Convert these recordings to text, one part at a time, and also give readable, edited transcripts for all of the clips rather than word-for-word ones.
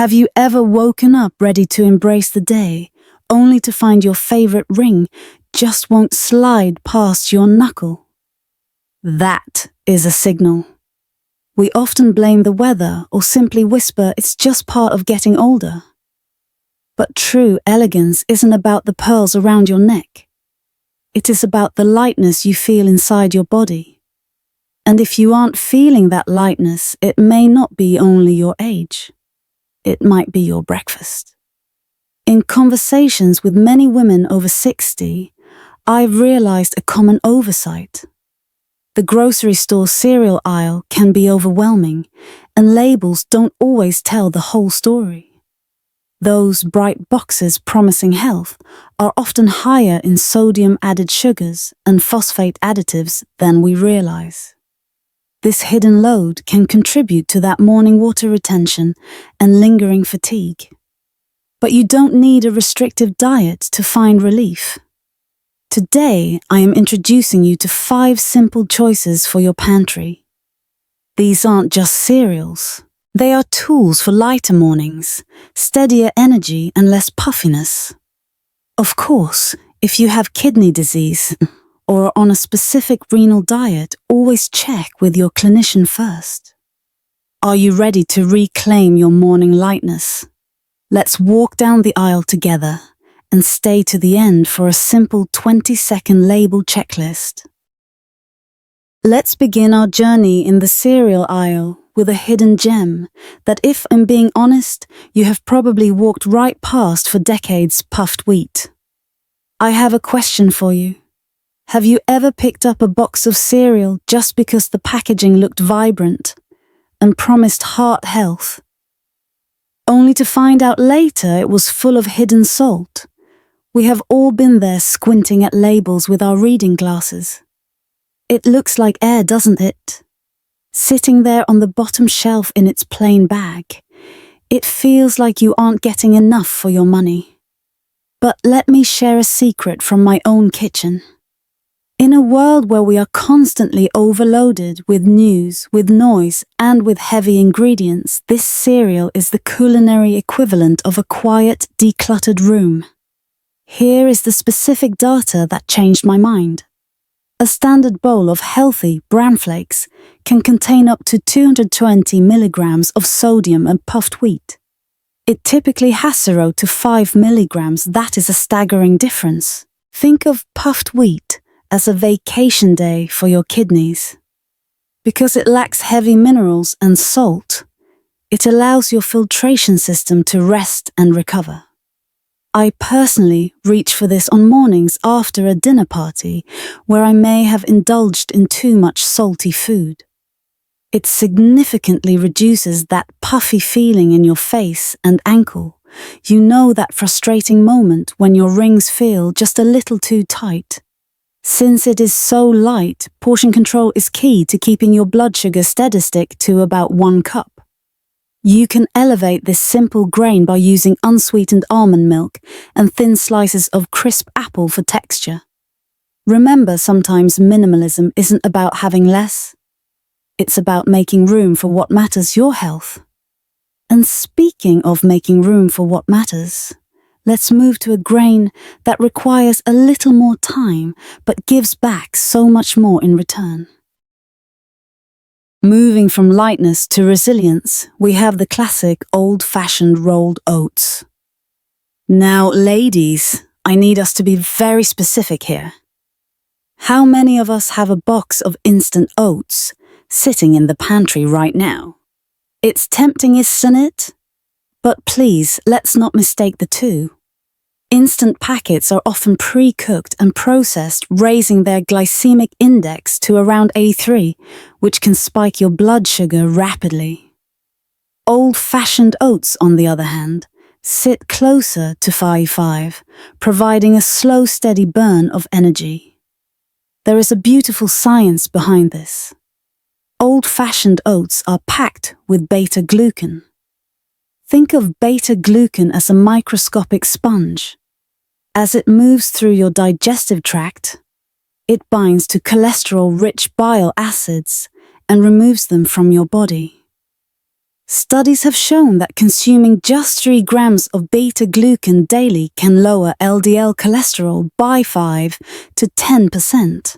Have you ever woken up ready to embrace the day, only to find your favorite ring just won't slide past your knuckle? That is a signal. We often blame the weather or simply whisper it's just part of getting older. But true elegance isn't about the pearls around your neck. It is about the lightness you feel inside your body. And if you aren't feeling that lightness, it may not be only your age. It might be your breakfast. In conversations with many women over 60, I've realized a common oversight. The grocery store cereal aisle can be overwhelming, and labels don't always tell the whole story. Those bright boxes promising health are often higher in sodium-added sugars and phosphate additives than we realize. This hidden load can contribute to that morning water retention and lingering fatigue. But you don't need a restrictive diet to find relief. Today, I am introducing you to 5 simple choices for your pantry. These aren't just cereals. They are tools for lighter mornings, steadier energy and less puffiness. Of course, if you have kidney disease or are on a specific renal diet, always check with your clinician first. Are you ready to reclaim your morning lightness? Let's walk down the aisle together and stay to the end for a simple 20-second label checklist. Let's begin our journey in the cereal aisle with a hidden gem that, if I'm being honest, you have probably walked right past for decades: puffed wheat. I have a question for you. Have you ever picked up a box of cereal just because the packaging looked vibrant and promised heart health, only to find out later it was full of hidden salt? We have all been there, squinting at labels with our reading glasses. It looks like air, doesn't it? Sitting there on the bottom shelf in its plain bag. It feels like you aren't getting enough for your money. But let me share a secret from my own kitchen. In a world where we are constantly overloaded with news, with noise, and with heavy ingredients, this cereal is the culinary equivalent of a quiet, decluttered room. Here is the specific data that changed my mind. A standard bowl of healthy bran flakes can contain up to 220 milligrams of sodium and puffed wheat. It typically has 0 to 5 milligrams. That is a staggering difference. Think of puffed wheat as a vacation day for your kidneys. Because it lacks heavy minerals and salt, it allows your filtration system to rest and recover. I personally reach for this on mornings after a dinner party where I may have indulged in too much salty food. It significantly reduces that puffy feeling in your face and ankle. You know, that frustrating moment when your rings feel just a little too tight. Since it is so light, portion control is key to keeping your blood sugar steady stick to about 1 cup. You can elevate this simple grain by using unsweetened almond milk and thin slices of crisp apple for texture. Remember, sometimes minimalism isn't about having less. It's about making room for what matters: your health. And speaking of making room for what matters, let's move to a grain that requires a little more time but gives back so much more in return. Moving from lightness to resilience, we have the classic old-fashioned rolled oats. Now, ladies, I need us to be very specific here. How many of us have a box of instant oats sitting in the pantry right now? It's tempting, isn't it? But please, let's not mistake the two. Instant packets are often pre-cooked and processed, raising their glycemic index to around 83, which can spike your blood sugar rapidly. Old-fashioned oats, on the other hand, sit closer to 5, providing a slow, steady burn of energy. There is a beautiful science behind this. Old-fashioned oats are packed with beta-glucan. Think of beta-glucan as a microscopic sponge. As it moves through your digestive tract, it binds to cholesterol-rich bile acids and removes them from your body. Studies have shown that consuming just 3 grams of beta-glucan daily can lower LDL cholesterol by 5 to 10%.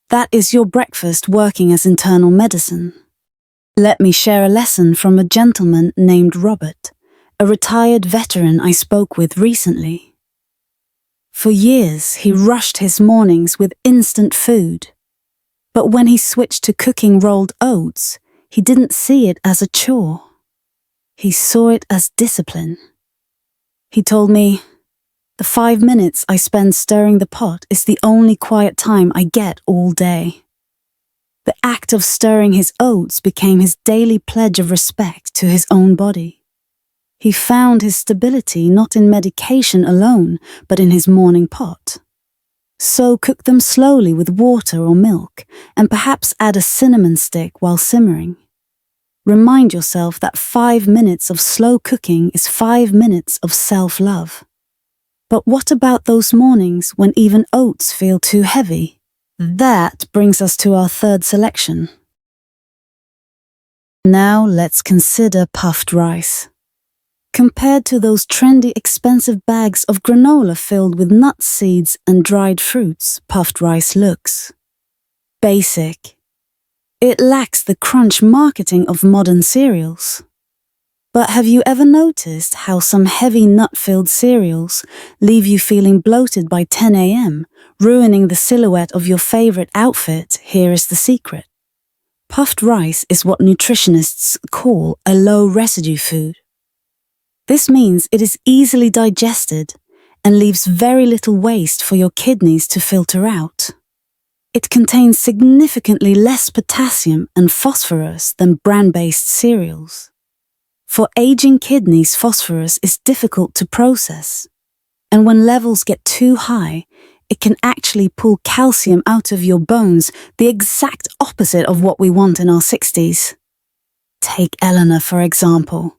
That is your breakfast working as internal medicine. Let me share a lesson from a gentleman named Robert, a retired veteran I spoke with recently. For years, he rushed his mornings with instant food. But when he switched to cooking rolled oats, he didn't see it as a chore. He saw it as discipline. He told me, "The 5 minutes I spend stirring the pot is the only quiet time I get all day." The act of stirring his oats became his daily pledge of respect to his own body. He found his stability not in medication alone, but in his morning pot. So cook them slowly with water or milk, and perhaps add a cinnamon stick while simmering. Remind yourself that 5 minutes of slow cooking is 5 minutes of self-love. But what about those mornings when even oats feel too heavy? That brings us to our third selection. Now let's consider puffed rice. Compared to those trendy, expensive bags of granola filled with nuts, seeds, and dried fruits, puffed rice looks basic. It lacks the crunch marketing of modern cereals. But have you ever noticed how some heavy nut-filled cereals leave you feeling bloated by 10 a.m., ruining the silhouette of your favorite outfit? Here is the secret. Puffed rice is what nutritionists call a low-residue food. This means it is easily digested and leaves very little waste for your kidneys to filter out. It contains significantly less potassium and phosphorus than bran-based cereals. For aging kidneys, phosphorus is difficult to process, and when levels get too high, it can actually pull calcium out of your bones, the exact opposite of what we want in our 60s. Take Eleanor, for example.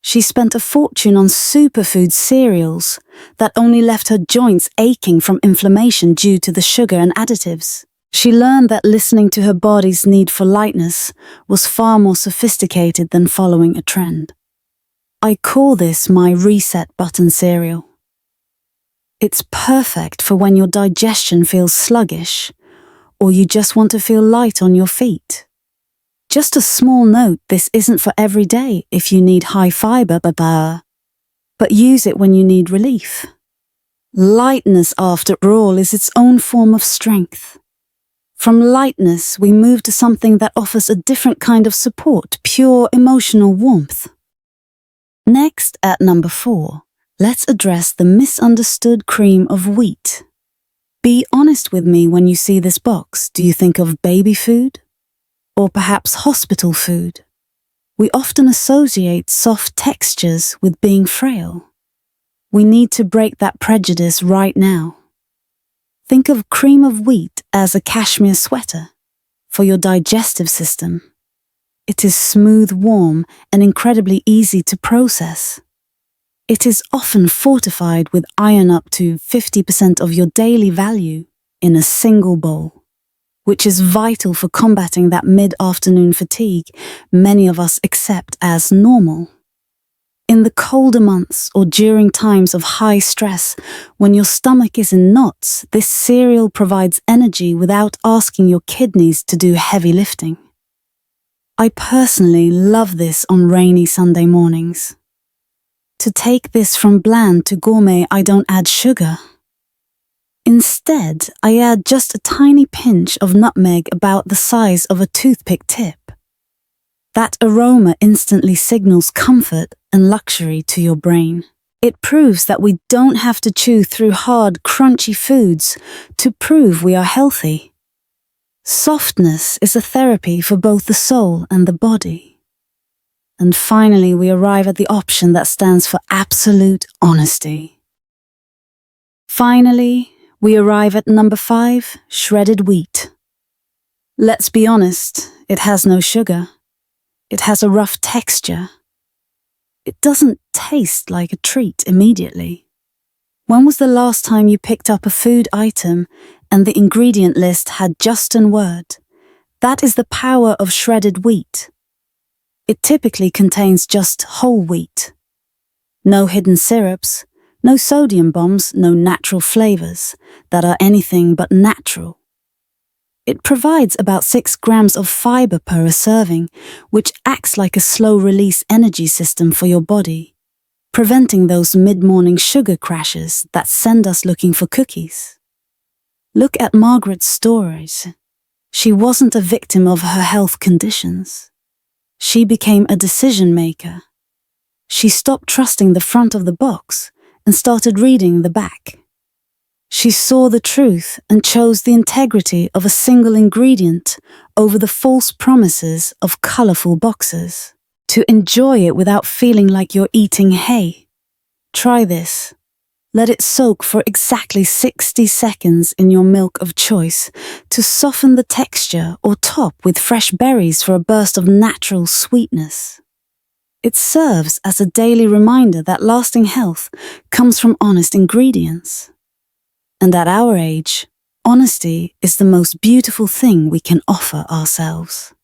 She spent a fortune on superfood cereals that only left her joints aching from inflammation due to the sugar and additives. She learned that listening to her body's need for lightness was far more sophisticated than following a trend. I call this my reset button cereal. It's perfect for when your digestion feels sluggish or you just want to feel light on your feet. Just a small note, this isn't for every day if you need high fiber, but use it when you need relief. Lightness, after all, is its own form of strength. From lightness, we move to something that offers a different kind of support, pure emotional warmth. Next, at number 4, let's address the misunderstood cream of wheat. Be honest with me when you see this box. Do you think of baby food? Or perhaps hospital food? We often associate soft textures with being frail. We need to break that prejudice right now. Think of cream of wheat as a cashmere sweater for your digestive system. It is smooth, warm, and incredibly easy to process. It is often fortified with iron up to 50% of your daily value in a single bowl, which is vital for combating that mid-afternoon fatigue many of us accept as normal. In the colder months or during times of high stress, when your stomach is in knots, this cereal provides energy without asking your kidneys to do heavy lifting. I personally love this on rainy Sunday mornings. To take this from bland to gourmet, I don't add sugar. Instead, I add just a tiny pinch of nutmeg about the size of a toothpick tip. That aroma instantly signals comfort and luxury to your brain. It proves that we don't have to chew through hard, crunchy foods to prove we are healthy. Softness is a therapy for both the soul and the body. And finally, we arrive at the option that stands for absolute honesty. Finally, we arrive at number 5, shredded wheat. Let's be honest, it has no sugar. It has a rough texture. It doesn't taste like a treat immediately. When was the last time you picked up a food item and the ingredient list had just one word? That is the power of shredded wheat. It typically contains just whole wheat. No hidden syrups, no sodium bombs, no natural flavors that are anything but natural. It provides about 6 grams of fiber per serving, which acts like a slow-release energy system for your body, preventing those mid-morning sugar crashes that send us looking for cookies. Look at Margaret's stories. She wasn't a victim of her health conditions. She became a decision maker. She stopped trusting the front of the box and started reading the back. She saw the truth and chose the integrity of a single ingredient over the false promises of colorful boxes. To enjoy it without feeling like you're eating hay. Try this. Let it soak for exactly 60 seconds in your milk of choice to soften the texture, or top with fresh berries for a burst of natural sweetness. It serves as a daily reminder that lasting health comes from honest ingredients. And at our age, honesty is the most beautiful thing we can offer ourselves.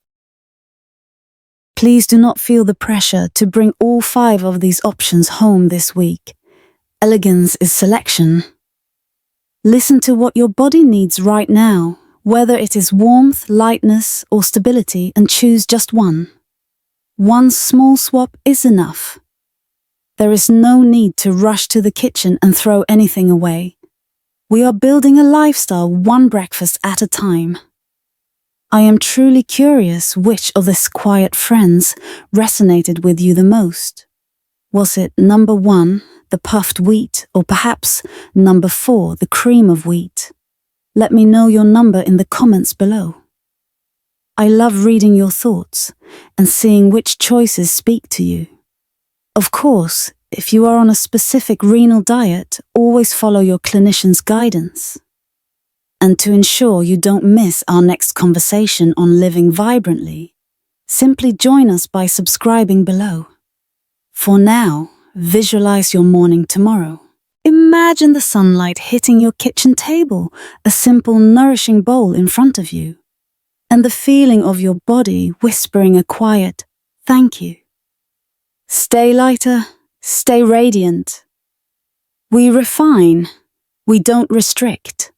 Please do not feel the pressure to bring all 5 of these options home this week. Elegance is selection. Listen to what your body needs right now, whether it is warmth, lightness, or stability, and choose just one. One small swap is enough. There is no need to rush to the kitchen and throw anything away. We are building a lifestyle one breakfast at a time. I am truly curious which of these quiet friends resonated with you the most. Was it number 1, the puffed wheat, or perhaps number 4, the cream of wheat? Let me know your number in the comments below. I love reading your thoughts and seeing which choices speak to you. Of course, if you are on a specific renal diet, always follow your clinician's guidance. And to ensure you don't miss our next conversation on living vibrantly, simply join us by subscribing below. For now, visualize your morning tomorrow. Imagine the sunlight hitting your kitchen table, a simple, nourishing bowl in front of you, and the feeling of your body whispering a quiet, "Thank you." Stay lighter, stay radiant. We refine, we don't restrict.